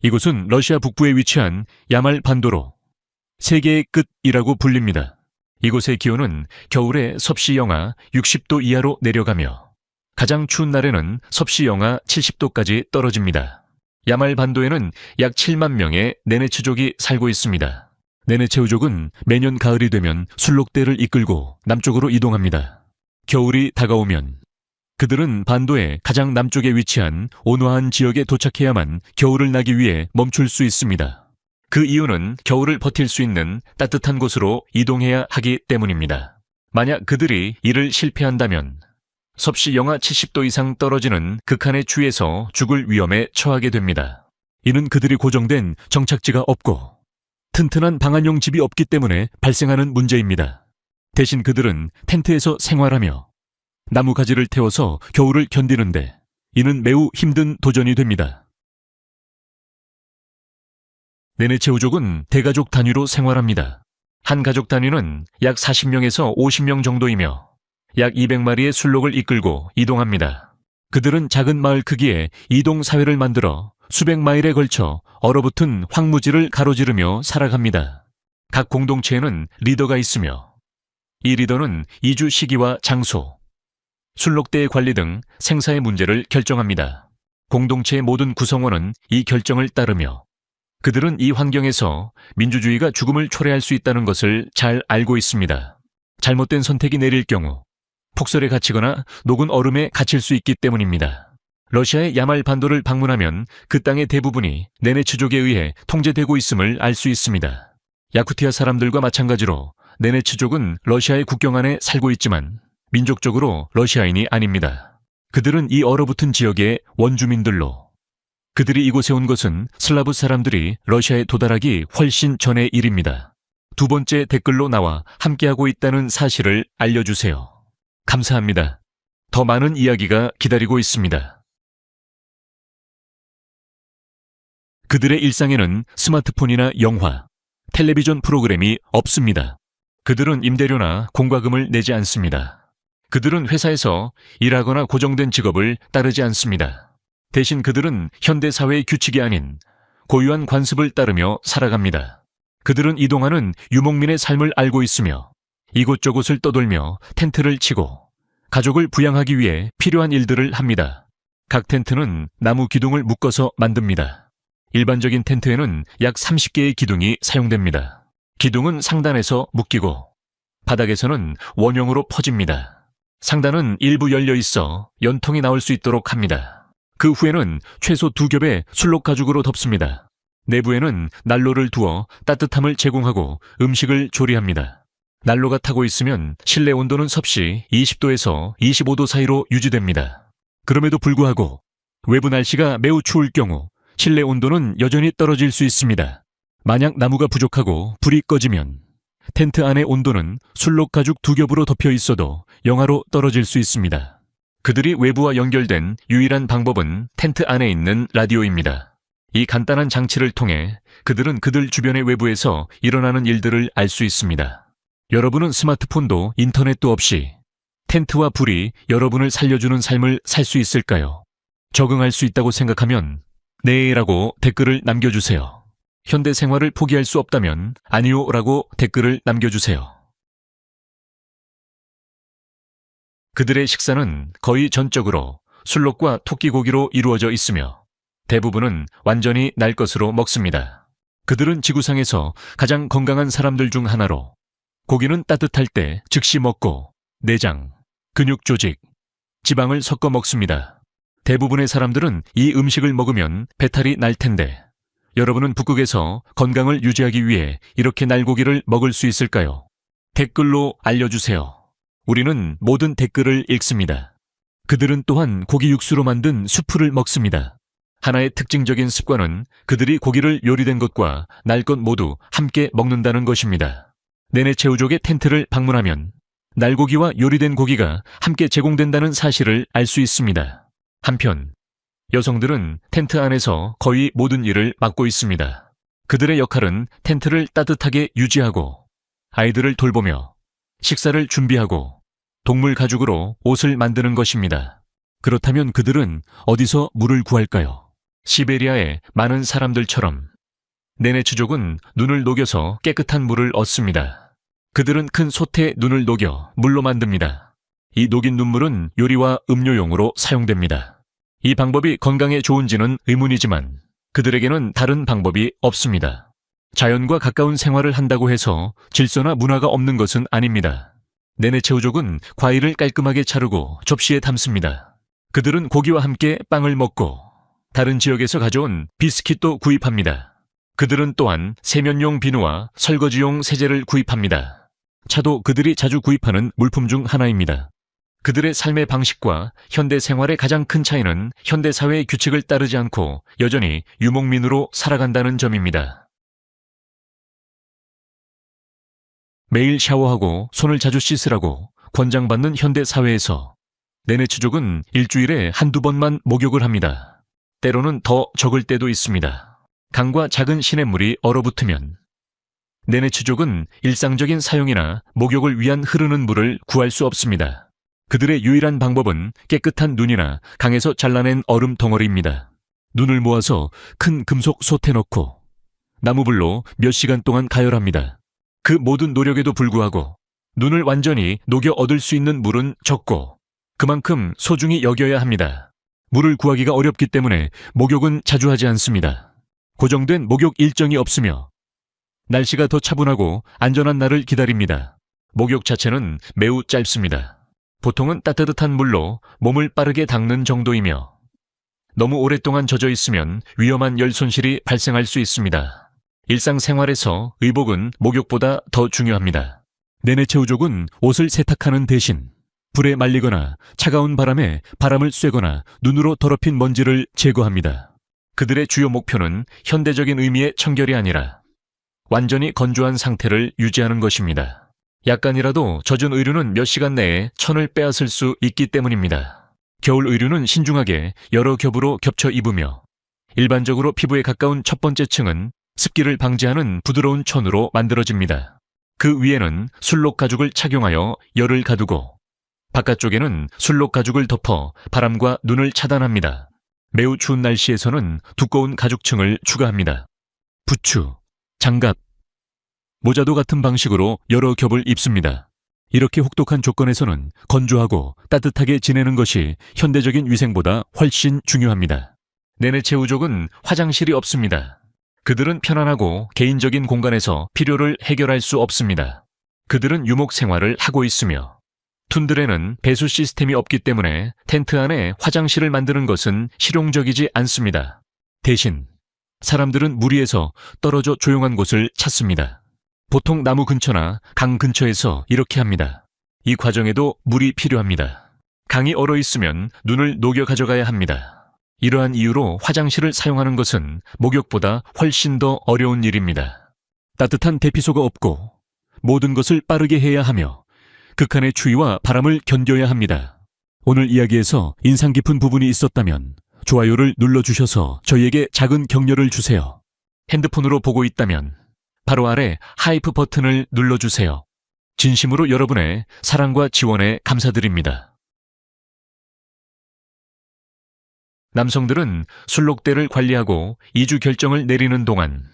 이곳은 러시아 북부에 위치한 야말 반도로 세계의 끝이라고 불립니다. 이곳의 기온은 겨울에 섭씨 영하 60도 이하로 내려가며 가장 추운 날에는 섭씨 영하 70도까지 떨어집니다. 야말 반도에는 약 7만 명의 네네츠족이 살고 있습니다. 네네체우족은 매년 가을이 되면 순록대를 이끌고 남쪽으로 이동합니다. 겨울이 다가오면 그들은 반도의 가장 남쪽에 위치한 온화한 지역에 도착해야만 겨울을 나기 위해 멈출 수 있습니다. 그 이유는 겨울을 버틸 수 있는 따뜻한 곳으로 이동해야 하기 때문입니다. 만약 그들이 이를 실패한다면 섭씨 영하 70도 이상 떨어지는 극한의 추위에서 죽을 위험에 처하게 됩니다. 이는 그들이 고정된 정착지가 없고 튼튼한 방한용 집이 없기 때문에 발생하는 문제입니다. 대신 그들은 텐트에서 생활하며 나무 가지를 태워서 겨울을 견디는데 이는 매우 힘든 도전이 됩니다. 네네체우족은 대가족 단위로 생활합니다. 한 가족 단위는 약 40명에서 50명 정도이며 약 200마리의 순록을 이끌고 이동합니다. 그들은 작은 마을 크기의 이동 사회를 만들어 수백 마일에 걸쳐 얼어붙은 황무지를 가로지르며 살아갑니다. 각 공동체에는 리더가 있으며 이 리더는 이주 시기와 장소, 순록대의 관리 등 생사의 문제를 결정합니다. 공동체의 모든 구성원은 이 결정을 따르며 그들은 이 환경에서 민주주의가 죽음을 초래할 수 있다는 것을 잘 알고 있습니다. 잘못된 선택이 내릴 경우 폭설에 갇히거나 녹은 얼음에 갇힐 수 있기 때문입니다. 러시아의 야말 반도를 방문하면 그 땅의 대부분이 네네츠족에 의해 통제되고 있음을 알 수 있습니다. 야쿠티아 사람들과 마찬가지로 네네츠족은 러시아의 국경 안에 살고 있지만 민족적으로 러시아인이 아닙니다. 그들은 이 얼어붙은 지역의 원주민들로 그들이 이곳에 온 것은 슬라브 사람들이 러시아에 도달하기 훨씬 전의 일입니다. 두 번째 댓글로 나와 함께하고 있다는 사실을 알려주세요. 감사합니다. 더 많은 이야기가 기다리고 있습니다. 그들의 일상에는 스마트폰이나 영화, 텔레비전 프로그램이 없습니다. 그들은 임대료나 공과금을 내지 않습니다. 그들은 회사에서 일하거나 고정된 직업을 따르지 않습니다. 대신 그들은 현대사회의 규칙이 아닌 고유한 관습을 따르며 살아갑니다. 그들은 이동하는 유목민의 삶을 알고 있으며 이곳저곳을 떠돌며 텐트를 치고 가족을 부양하기 위해 필요한 일들을 합니다. 각 텐트는 나무 기둥을 묶어서 만듭니다. 일반적인 텐트에는 약 30개의 기둥이 사용됩니다. 기둥은 상단에서 묶이고 바닥에서는 원형으로 퍼집니다. 상단은 일부 열려 있어 연통이 나올 수 있도록 합니다. 그 후에는 최소 2겹의 순록 가죽으로 덮습니다. 내부에는 난로를 두어 따뜻함을 제공하고 음식을 조리합니다. 난로가 타고 있으면 실내 온도는 섭씨 20도에서 25도 사이로 유지됩니다. 그럼에도 불구하고 외부 날씨가 매우 추울 경우 실내 온도는 여전히 떨어질 수 있습니다. 만약 나무가 부족하고 불이 꺼지면 텐트 안의 온도는 순록 가죽 2겹으로 덮여 있어도 영하로 떨어질 수 있습니다. 그들이 외부와 연결된 유일한 방법은 텐트 안에 있는 라디오입니다. 이 간단한 장치를 통해 그들은 그들 주변의 외부에서 일어나는 일들을 알 수 있습니다. 여러분은 스마트폰도 인터넷도 없이 텐트와 불이 여러분을 살려주는 삶을 살 수 있을까요? 적응할 수 있다고 생각하면 네라고 댓글을 남겨주세요. 현대 생활을 포기할 수 없다면 아니요라고 댓글을 남겨주세요. 그들의 식사는 거의 전적으로 순록과 토끼고기로 이루어져 있으며 대부분은 완전히 날 것으로 먹습니다. 그들은 지구상에서 가장 건강한 사람들 중 하나로 고기는 따뜻할 때 즉시 먹고 내장, 근육 조직, 지방을 섞어 먹습니다. 대부분의 사람들은 이 음식을 먹으면 배탈이 날 텐데 여러분은 북극에서 건강을 유지하기 위해 이렇게 날고기를 먹을 수 있을까요? 댓글로 알려주세요. 우리는 모든 댓글을 읽습니다. 그들은 또한 고기 육수로 만든 수프를 먹습니다. 하나의 특징적인 습관은 그들이 고기를 요리된 것과 날 것 모두 함께 먹는다는 것입니다. 네네체우족의 텐트를 방문하면 날고기와 요리된 고기가 함께 제공된다는 사실을 알 수 있습니다. 한편 여성들은 텐트 안에서 거의 모든 일을 맡고 있습니다. 그들의 역할은 텐트를 따뜻하게 유지하고 아이들을 돌보며 식사를 준비하고 동물 가죽으로 옷을 만드는 것입니다. 그렇다면 그들은 어디서 물을 구할까요? 시베리아의 많은 사람들처럼 네네츠족은 눈을 녹여서 깨끗한 물을 얻습니다. 그들은 큰 솥에 눈을 녹여 물로 만듭니다. 이 녹인 눈물은 요리와 음료용으로 사용됩니다. 이 방법이 건강에 좋은지는 의문이지만 그들에게는 다른 방법이 없습니다. 자연과 가까운 생활을 한다고 해서 질서나 문화가 없는 것은 아닙니다. 네네체우족은 과일을 깔끔하게 자르고 접시에 담습니다. 그들은 고기와 함께 빵을 먹고 다른 지역에서 가져온 비스킷도 구입합니다. 그들은 또한 세면용 비누와 설거지용 세제를 구입합니다. 차도 그들이 자주 구입하는 물품 중 하나입니다. 그들의 삶의 방식과 현대 생활의 가장 큰 차이는 현대 사회의 규칙을 따르지 않고 여전히 유목민으로 살아간다는 점입니다. 매일 샤워하고 손을 자주 씻으라고 권장받는 현대 사회에서 네네츠족은 일주일에 한두 번만 목욕을 합니다. 때로는 더 적을 때도 있습니다. 강과 작은 시냇물이 얼어붙으면 네네츠족은 일상적인 사용이나 목욕을 위한 흐르는 물을 구할 수 없습니다. 그들의 유일한 방법은 깨끗한 눈이나 강에서 잘라낸 얼음 덩어리입니다. 눈을 모아서 큰 금속 솥에 넣고 나무불로 몇 시간 동안 가열합니다. 그 모든 노력에도 불구하고 눈을 완전히 녹여 얻을 수 있는 물은 적고 그만큼 소중히 여겨야 합니다. 물을 구하기가 어렵기 때문에 목욕은 자주 하지 않습니다. 고정된 목욕 일정이 없으며 날씨가 더 차분하고 안전한 날을 기다립니다. 목욕 자체는 매우 짧습니다. 보통은 따뜻한 물로 몸을 빠르게 닦는 정도이며 너무 오랫동안 젖어 있으면 위험한 열 손실이 발생할 수 있습니다. 일상생활에서 의복은 목욕보다 더 중요합니다. 네네체우족은 옷을 세탁하는 대신 불에 말리거나 차가운 바람에 바람을 쐬거나 눈으로 더럽힌 먼지를 제거합니다. 그들의 주요 목표는 현대적인 의미의 청결이 아니라 완전히 건조한 상태를 유지하는 것입니다. 약간이라도 젖은 의류는 몇 시간 내에 천을 빼앗을 수 있기 때문입니다. 겨울 의류는 신중하게 여러 겹으로 겹쳐 입으며 일반적으로 피부에 가까운 첫 번째 층은 습기를 방지하는 부드러운 천으로 만들어집니다. 그 위에는 술록 가죽을 착용하여 열을 가두고 바깥쪽에는 술록 가죽을 덮어 바람과 눈을 차단합니다. 매우 추운 날씨에서는 두꺼운 가죽층을 추가합니다. 부츠, 장갑, 모자도 같은 방식으로 여러 겹을 입습니다. 이렇게 혹독한 조건에서는 건조하고 따뜻하게 지내는 것이 현대적인 위생보다 훨씬 중요합니다. 네네체우족은 화장실이 없습니다. 그들은 편안하고 개인적인 공간에서 필요를 해결할 수 없습니다. 그들은 유목 생활을 하고 있으며 툰드레는 배수 시스템이 없기 때문에 텐트 안에 화장실을 만드는 것은 실용적이지 않습니다. 대신 사람들은 무리해서 떨어져 조용한 곳을 찾습니다. 보통 나무 근처나 강 근처에서 이렇게 합니다. 이 과정에도 물이 필요합니다. 강이 얼어 있으면 눈을 녹여 가져가야 합니다. 이러한 이유로 화장실을 사용하는 것은 목욕보다 훨씬 더 어려운 일입니다. 따뜻한 대피소가 없고 모든 것을 빠르게 해야 하며 극한의 추위와 바람을 견뎌야 합니다. 오늘 이야기에서 인상 깊은 부분이 있었다면 좋아요를 눌러주셔서 저희에게 작은 격려를 주세요. 핸드폰으로 보고 있다면 바로 아래 하이프 버튼을 눌러주세요. 진심으로 여러분의 사랑과 지원에 감사드립니다. 남성들은 술록대를 관리하고 이주 결정을 내리는 동안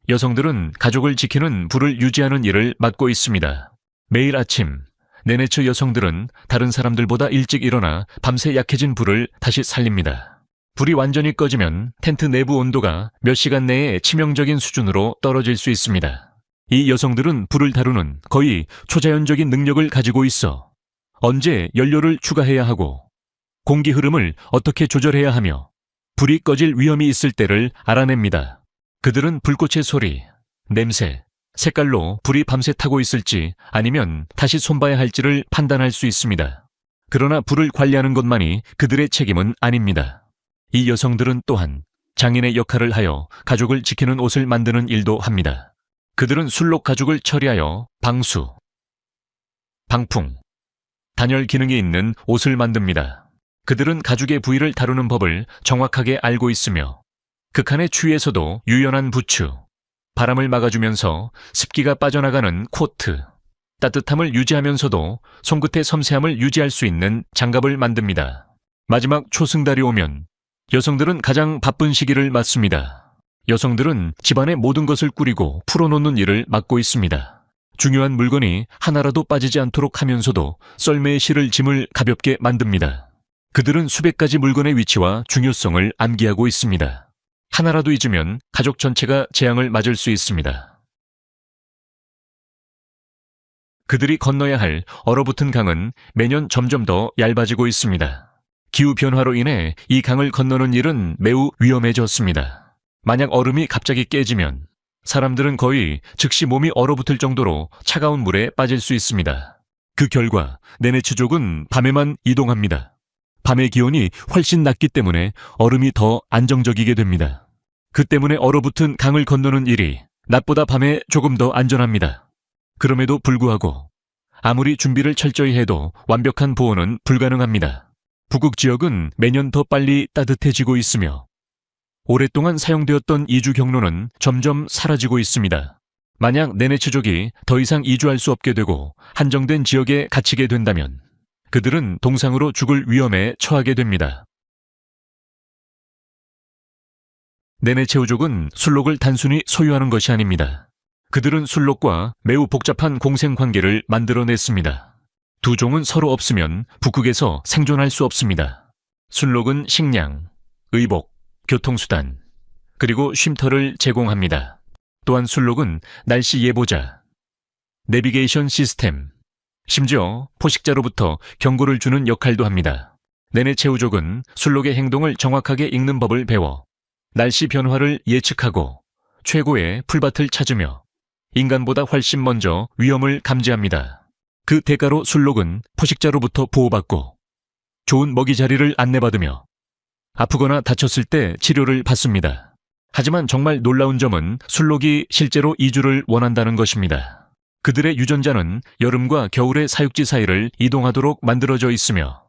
여성들은 가족을 지키는 불을 유지하는 일을 맡고 있습니다. 매일 아침 네네처 여성들은 다른 사람들보다 일찍 일어나 밤새 약해진 불을 다시 살립니다. 불이 완전히 꺼지면 텐트 내부 온도가 몇 시간 내에 치명적인 수준으로 떨어질 수 있습니다. 이 여성들은 불을 다루는 거의 초자연적인 능력을 가지고 있어 언제 연료를 추가해야 하고 공기 흐름을 어떻게 조절해야 하며 불이 꺼질 위험이 있을 때를 알아냅니다. 그들은 불꽃의 소리, 냄새, 색깔로 불이 밤새 타고 있을지 아니면 다시 손봐야 할지를 판단할 수 있습니다. 그러나 불을 관리하는 것만이 그들의 책임은 아닙니다. 이 여성들은 또한 장인의 역할을 하여 가족을 지키는 옷을 만드는 일도 합니다. 그들은 술록 가죽을 처리하여 방수, 방풍, 단열 기능이 있는 옷을 만듭니다. 그들은 가죽의 부위를 다루는 법을 정확하게 알고 있으며 극한의 추위에서도 유연한 부츠, 바람을 막아주면서 습기가 빠져나가는 코트, 따뜻함을 유지하면서도 손끝의 섬세함을 유지할 수 있는 장갑을 만듭니다. 마지막 초승달이 오면 여성들은 가장 바쁜 시기를 맞습니다. 여성들은 집안의 모든 것을 꾸리고 풀어놓는 일을 맡고 있습니다. 중요한 물건이 하나라도 빠지지 않도록 하면서도 썰매에 실을 짐을 가볍게 만듭니다. 그들은 수백 가지 물건의 위치와 중요성을 암기하고 있습니다. 하나라도 잊으면 가족 전체가 재앙을 맞을 수 있습니다. 그들이 건너야 할 얼어붙은 강은 매년 점점 더 얇아지고 있습니다. 기후변화로 인해 이 강을 건너는 일은 매우 위험해졌습니다. 만약 얼음이 갑자기 깨지면 사람들은 거의 즉시 몸이 얼어붙을 정도로 차가운 물에 빠질 수 있습니다. 그 결과 네네츠족은 밤에만 이동합니다. 밤의 기온이 훨씬 낮기 때문에 얼음이 더 안정적이게 됩니다. 그 때문에 얼어붙은 강을 건너는 일이 낮보다 밤에 조금 더 안전합니다. 그럼에도 불구하고 아무리 준비를 철저히 해도 완벽한 보호는 불가능합니다. 북극 지역은 매년 더 빨리 따뜻해지고 있으며 오랫동안 사용되었던 이주 경로는 점점 사라지고 있습니다. 만약 네네츠족이 더 이상 이주할 수 없게 되고 한정된 지역에 갇히게 된다면 그들은 동상으로 죽을 위험에 처하게 됩니다. 네네체우족은 술록을 단순히 소유하는 것이 아닙니다. 그들은 술록과 매우 복잡한 공생관계를 만들어냈습니다. 두 종은 서로 없으면 북극에서 생존할 수 없습니다. 술록은 식량, 의복, 교통수단, 그리고 쉼터를 제공합니다. 또한 술록은 날씨 예보자, 내비게이션 시스템, 심지어 포식자로부터 경고를 주는 역할도 합니다. 네네체우족은 술록의 행동을 정확하게 읽는 법을 배워 날씨 변화를 예측하고 최고의 풀밭을 찾으며 인간보다 훨씬 먼저 위험을 감지합니다. 그 대가로 술록은 포식자로부터 보호받고 좋은 먹이 자리를 안내받으며 아프거나 다쳤을 때 치료를 받습니다. 하지만 정말 놀라운 점은 술록이 실제로 이주를 원한다는 것입니다. 그들의 유전자는 여름과 겨울의 사육지 사이를 이동하도록 만들어져 있으며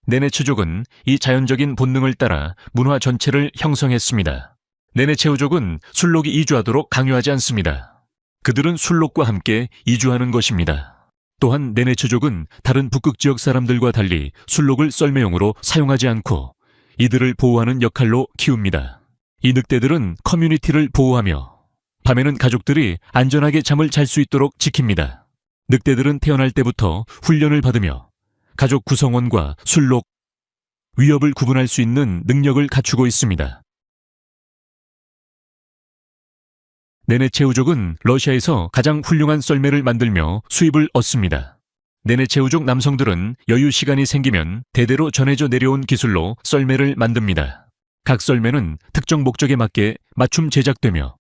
네네츠족은 이 자연적인 본능을 따라 문화 전체를 형성했습니다. 네네체우족은 술록이 이주하도록 강요하지 않습니다. 그들은 술록과 함께 이주하는 것입니다. 또한 네네츠족은 다른 북극 지역 사람들과 달리 술록을 썰매용으로 사용하지 않고 이들을 보호하는 역할로 키웁니다. 이 늑대들은 커뮤니티를 보호하며 밤에는 가족들이 안전하게 잠을 잘 수 있도록 지킵니다. 늑대들은 태어날 때부터 훈련을 받으며 가족 구성원과 술록, 위협을 구분할 수 있는 능력을 갖추고 있습니다. 네네체우족은 러시아에서 가장 훌륭한 썰매를 만들며 수입을 얻습니다. 네네체우족 남성들은 여유 시간이 생기면 대대로 전해져 내려온 기술로 썰매를 만듭니다. 각 썰매는 특정 목적에 맞게 맞춤 제작되며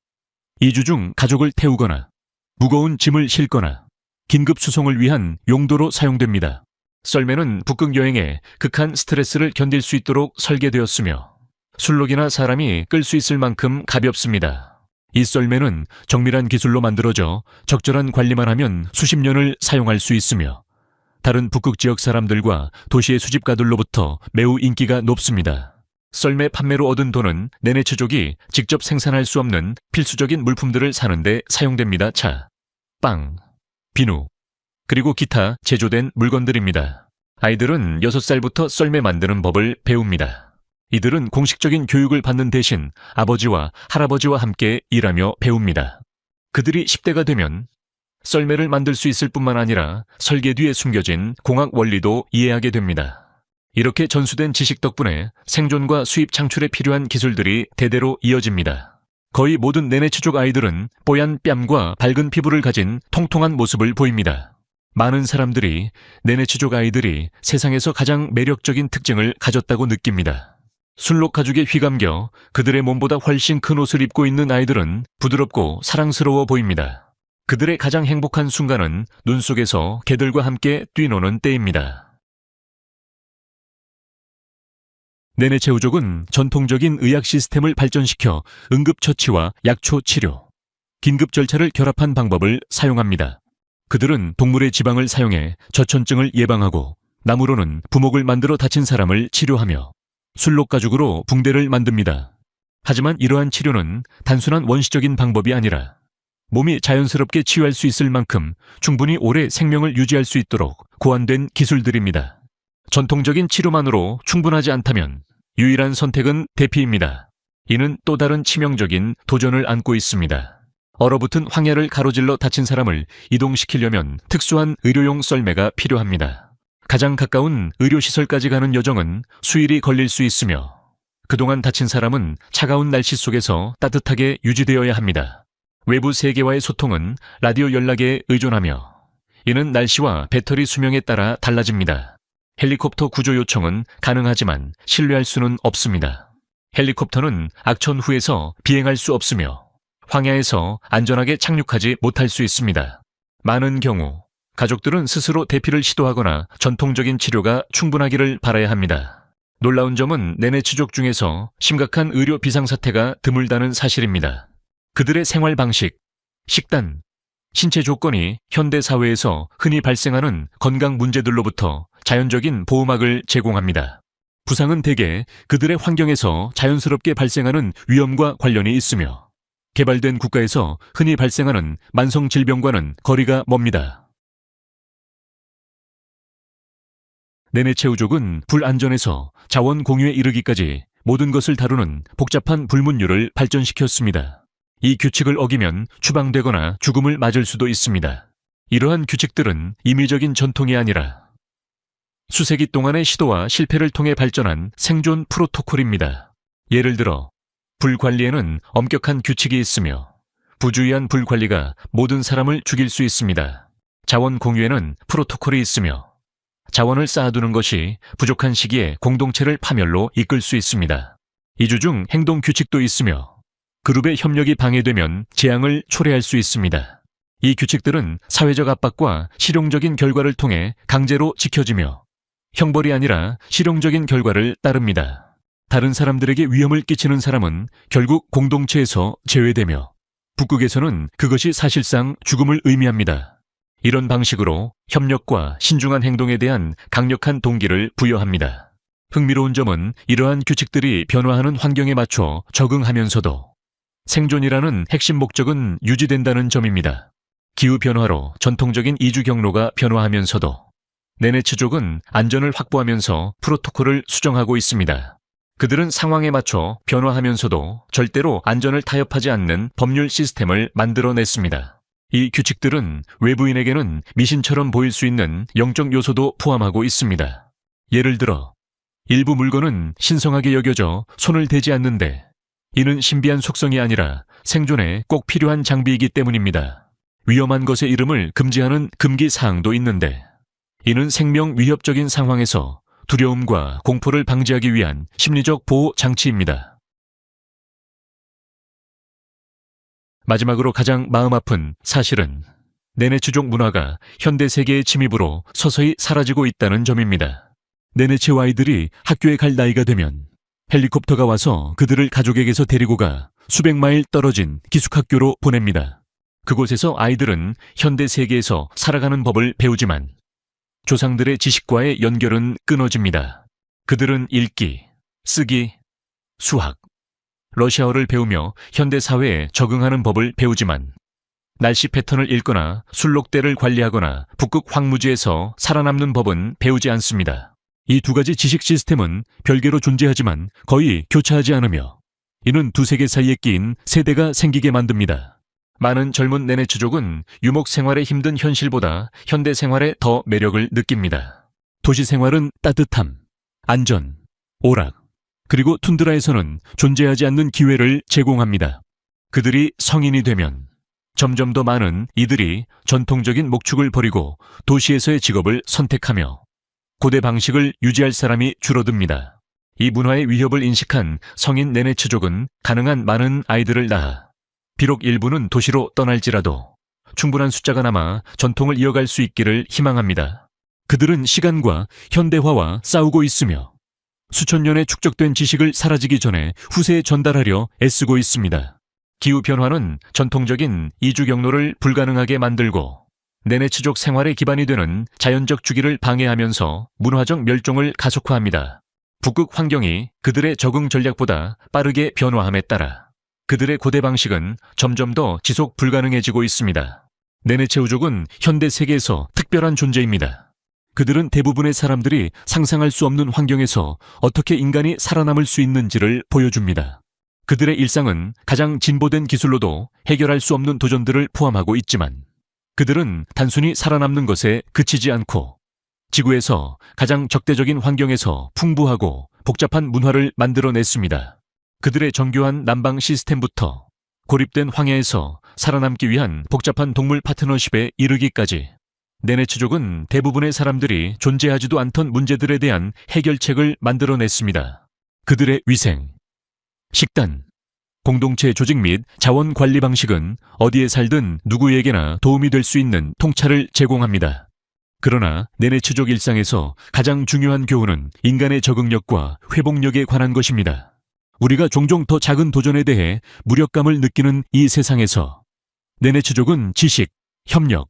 이주 중 가족을 태우거나 무거운 짐을 싣거나 긴급 수송을 위한 용도로 사용됩니다. 썰매는 북극 여행에 극한 스트레스를 견딜 수 있도록 설계되었으며 술록이나 사람이 끌 수 있을 만큼 가볍습니다. 이 썰매는 정밀한 기술로 만들어져 적절한 관리만 하면 수십 년을 사용할 수 있으며 다른 북극 지역 사람들과 도시의 수집가들로부터 매우 인기가 높습니다. 썰매 판매로 얻은 돈은 네네츠족이 직접 생산할 수 없는 필수적인 물품들을 사는 데 사용됩니다. 차, 빵, 비누, 그리고 기타 제조된 물건들입니다. 아이들은 6살부터 썰매 만드는 법을 배웁니다. 이들은 공식적인 교육을 받는 대신 아버지와 할아버지와 함께 일하며 배웁니다. 그들이 10대가 되면 썰매를 만들 수 있을 뿐만 아니라 설계 뒤에 숨겨진 공학 원리도 이해하게 됩니다. 이렇게 전수된 지식 덕분에 생존과 수입 창출에 필요한 기술들이 대대로 이어집니다. 거의 모든 네네츠족 아이들은 뽀얀 뺨과 밝은 피부를 가진 통통한 모습을 보입니다. 많은 사람들이 네네츠족 아이들이 세상에서 가장 매력적인 특징을 가졌다고 느낍니다. 술록 가죽에 휘감겨 그들의 몸보다 훨씬 큰 옷을 입고 있는 아이들은 부드럽고 사랑스러워 보입니다. 그들의 가장 행복한 순간은 눈 속에서 개들과 함께 뛰노는 때입니다. 네네체우족은 전통적인 의학 시스템을 발전시켜 응급처치와 약초 치료, 긴급 절차를 결합한 방법을 사용합니다. 그들은 동물의 지방을 사용해 저천증을 예방하고 나무로는 부목을 만들어 다친 사람을 치료하며 술록 가죽으로 붕대를 만듭니다. 하지만 이러한 치료는 단순한 원시적인 방법이 아니라 몸이 자연스럽게 치유할 수 있을 만큼 충분히 오래 생명을 유지할 수 있도록 고안된 기술들입니다. 전통적인 치료만으로 충분하지 않다면 유일한 선택은 대피입니다. 이는 또 다른 치명적인 도전을 안고 있습니다. 얼어붙은 황야를 가로질러 다친 사람을 이동시키려면 특수한 의료용 썰매가 필요합니다. 가장 가까운 의료시설까지 가는 여정은 수일이 걸릴 수 있으며 그동안 다친 사람은 차가운 날씨 속에서 따뜻하게 유지되어야 합니다. 외부 세계와의 소통은 라디오 연락에 의존하며 이는 날씨와 배터리 수명에 따라 달라집니다. 헬리콥터 구조 요청은 가능하지만 신뢰할 수는 없습니다. 헬리콥터는 악천 후에서 비행할 수 없으며 황야에서 안전하게 착륙하지 못할 수 있습니다. 많은 경우 가족들은 스스로 대피를 시도하거나 전통적인 치료가 충분하기를 바라야 합니다. 놀라운 점은 내내치족 중에서 심각한 의료 비상사태가 드물다는 사실입니다. 그들의 생활 방식, 식단, 신체 조건이 현대 사회에서 흔히 발생하는 건강 문제들로부터 자연적인 보호막을 제공합니다. 부상은 대개 그들의 환경에서 자연스럽게 발생하는 위험과 관련이 있으며 개발된 국가에서 흔히 발생하는 만성 질병과는 거리가 멉니다. 내내체우족은 불안전에서 자원 공유에 이르기까지 모든 것을 다루는 복잡한 불문율을 발전시켰습니다. 이 규칙을 어기면 추방되거나 죽음을 맞을 수도 있습니다. 이러한 규칙들은 임의적인 전통이 아니라 수세기 동안의 시도와 실패를 통해 발전한 생존 프로토콜입니다. 예를 들어 불 관리에는 엄격한 규칙이 있으며 부주의한 불 관리가 모든 사람을 죽일 수 있습니다. 자원 공유에는 프로토콜이 있으며 자원을 쌓아두는 것이 부족한 시기에 공동체를 파멸로 이끌 수 있습니다. 이주 중 행동 규칙도 있으며 그룹의 협력이 방해되면 재앙을 초래할 수 있습니다. 이 규칙들은 사회적 압박과 실용적인 결과를 통해 강제로 지켜지며 형벌이 아니라 실용적인 결과를 따릅니다. 다른 사람들에게 위험을 끼치는 사람은 결국 공동체에서 제외되며 북극에서는 그것이 사실상 죽음을 의미합니다. 이런 방식으로 협력과 신중한 행동에 대한 강력한 동기를 부여합니다. 흥미로운 점은 이러한 규칙들이 변화하는 환경에 맞춰 적응하면서도 생존이라는 핵심 목적은 유지된다는 점입니다. 기후변화로 전통적인 이주 경로가 변화하면서도 내내츠족은 안전을 확보하면서 프로토콜을 수정하고 있습니다. 그들은 상황에 맞춰 변화하면서도 절대로 안전을 타협하지 않는 법률 시스템을 만들어냈습니다. 이 규칙들은 외부인에게는 미신처럼 보일 수 있는 영적 요소도 포함하고 있습니다. 예를 들어 일부 물건은 신성하게 여겨져 손을 대지 않는데 이는 신비한 속성이 아니라 생존에 꼭 필요한 장비이기 때문입니다. 위험한 것의 이름을 금지하는 금기 사항도 있는데 이는 생명 위협적인 상황에서 두려움과 공포를 방지하기 위한 심리적 보호 장치입니다. 마지막으로 가장 마음 아픈 사실은 내내츠족 문화가 현대 세계의 침입으로 서서히 사라지고 있다는 점입니다. 내내츠 아이들이 학교에 갈 나이가 되면 헬리콥터가 와서 그들을 가족에게서 데리고 가 수백 마일 떨어진 기숙학교로 보냅니다. 그곳에서 아이들은 현대 세계에서 살아가는 법을 배우지만 조상들의 지식과의 연결은 끊어집니다. 그들은 읽기, 쓰기, 수학, 러시아어를 배우며 현대 사회에 적응하는 법을 배우지만 날씨 패턴을 읽거나 순록대를 관리하거나 북극 황무지에서 살아남는 법은 배우지 않습니다. 이 두 가지 지식 시스템은 별개로 존재하지만 거의 교차하지 않으며 이는 두 세계 사이에 끼인 세대가 생기게 만듭니다. 많은 젊은 내내츠족은 유목 생활의 힘든 현실보다 현대 생활에 더 매력을 느낍니다. 도시 생활은 따뜻함, 안전, 오락, 그리고 툰드라에서는 존재하지 않는 기회를 제공합니다. 그들이 성인이 되면 점점 더 많은 이들이 전통적인 목축을 버리고 도시에서의 직업을 선택하며 고대 방식을 유지할 사람이 줄어듭니다. 이 문화의 위협을 인식한 성인 내내츠족은 가능한 많은 아이들을 낳아 비록 일부는 도시로 떠날지라도 충분한 숫자가 남아 전통을 이어갈 수 있기를 희망합니다. 그들은 시간과 현대화와 싸우고 있으며 수천 년의 축적된 지식을 사라지기 전에 후세에 전달하려 애쓰고 있습니다. 기후변화는 전통적인 이주 경로를 불가능하게 만들고 내내츠족 생활의 기반이 되는 자연적 주기를 방해하면서 문화적 멸종을 가속화합니다. 북극 환경이 그들의 적응 전략보다 빠르게 변화함에 따라 그들의 고대 방식은 점점 더 지속 불가능해지고 있습니다. 내내체우족은 현대 세계에서 특별한 존재입니다. 그들은 대부분의 사람들이 상상할 수 없는 환경에서 어떻게 인간이 살아남을 수 있는지를 보여줍니다. 그들의 일상은 가장 진보된 기술로도 해결할 수 없는 도전들을 포함하고 있지만 그들은 단순히 살아남는 것에 그치지 않고 지구에서 가장 적대적인 환경에서 풍부하고 복잡한 문화를 만들어냈습니다. 그들의 정교한 난방 시스템부터 고립된 황야에서 살아남기 위한 복잡한 동물 파트너십에 이르기까지 네네츠족은 대부분의 사람들이 존재하지도 않던 문제들에 대한 해결책을 만들어냈습니다. 그들의 위생, 식단, 공동체 조직 및 자원 관리 방식은 어디에 살든 누구에게나 도움이 될 수 있는 통찰을 제공합니다. 그러나 네네츠족 일상에서 가장 중요한 교훈은 인간의 적응력과 회복력에 관한 것입니다. 우리가 종종 더 작은 도전에 대해 무력감을 느끼는 이 세상에서 네네츠족은 지식, 협력,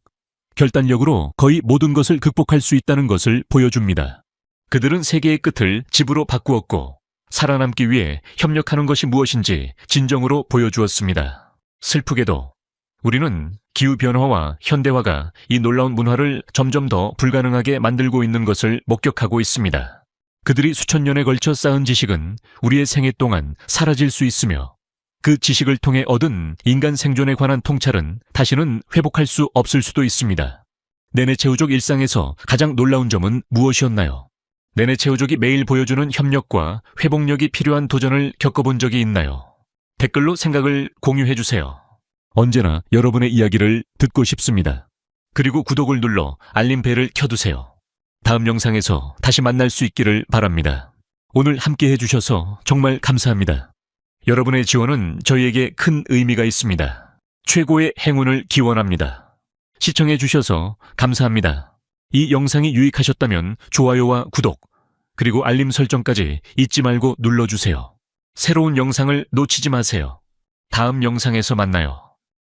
결단력으로 거의 모든 것을 극복할 수 있다는 것을 보여줍니다. 그들은 세계의 끝을 집으로 바꾸었고 살아남기 위해 협력하는 것이 무엇인지 진정으로 보여주었습니다. 슬프게도 우리는 기후변화와 현대화가 이 놀라운 문화를 점점 더 불가능하게 만들고 있는 것을 목격하고 있습니다. 그들이 수천 년에 걸쳐 쌓은 지식은 우리의 생애 동안 사라질 수 있으며 그 지식을 통해 얻은 인간 생존에 관한 통찰은 다시는 회복할 수 없을 수도 있습니다. 네네체우족 일상에서 가장 놀라운 점은 무엇이었나요? 네네체우족이 매일 보여주는 협력과 회복력이 필요한 도전을 겪어본 적이 있나요? 댓글로 생각을 공유해주세요. 언제나 여러분의 이야기를 듣고 싶습니다. 그리고 구독을 눌러 알림벨을 켜두세요. 다음 영상에서 다시 만날 수 있기를 바랍니다. 오늘 함께 해주셔서 정말 감사합니다. 여러분의 지원은 저희에게 큰 의미가 있습니다. 최고의 행운을 기원합니다. 시청해주셔서 감사합니다. 이 영상이 유익하셨다면 좋아요와 구독, 그리고 알림 설정까지 잊지 말고 눌러주세요. 새로운 영상을 놓치지 마세요. 다음 영상에서 만나요.